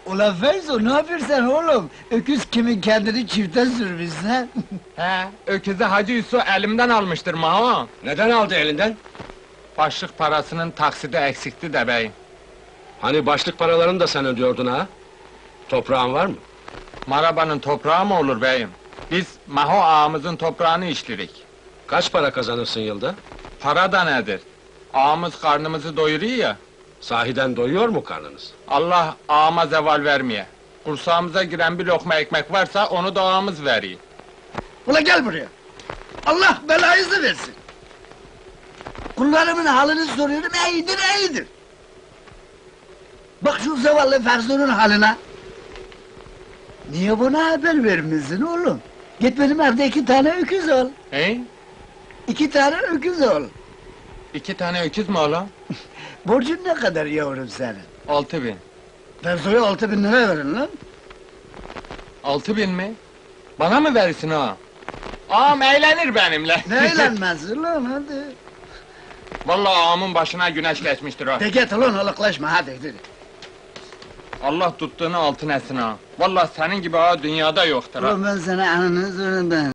Ulan Feyzo, ne yapıyorsun oğlum? Öküz kimin kendini çifte sürmüşsen? He, öküzü Hacı Yusuf elimden almıştır Maho. Neden aldı elinden? Başlık parasının taksidi eksikti de beyim. Hani başlık paralarını da sen ödüyordun ha? Toprağın var mı? Marabanın toprağı mı olur beyim? Biz Maho ağamızın toprağını işlirik. Kaç para kazanırsın yılda? Para da nedir? Ağamız karnımızı doyuruyor ya. Sahiden doyuyor mu karnınız? Allah ağama zeval vermeye. Kursağımıza giren bir lokma ekmek varsa onu da ağamız veriyor. Ulan gel buraya! Allah belanızı versin! Kullarımın halini soruyorum, iyidir! Bak şu zavallı Ferzu'nun haline! Niye bana haber vermişsin oğlum? Git benim evde 2 tane öküz al! He? 2 tane öküz al! 2 tane öküz mü oğlum? Borcun ne kadar yavrum senin? 6.000. Ferzu'ya 6.000 lira verin lan! 6.000 mi? Bana mı verirsin ağam? Ağam eğlenir benimle. Ne eğlenmezsin lan hadi! Vallahi ağamın başına güneş geçmiştir o. De git ulan alıklaşma hadi! Allah tuttuğunu altın etsin ağam. Vallahi senin gibi ağa dünyada yoktur ha. Ulan ben sana ananı zorundan!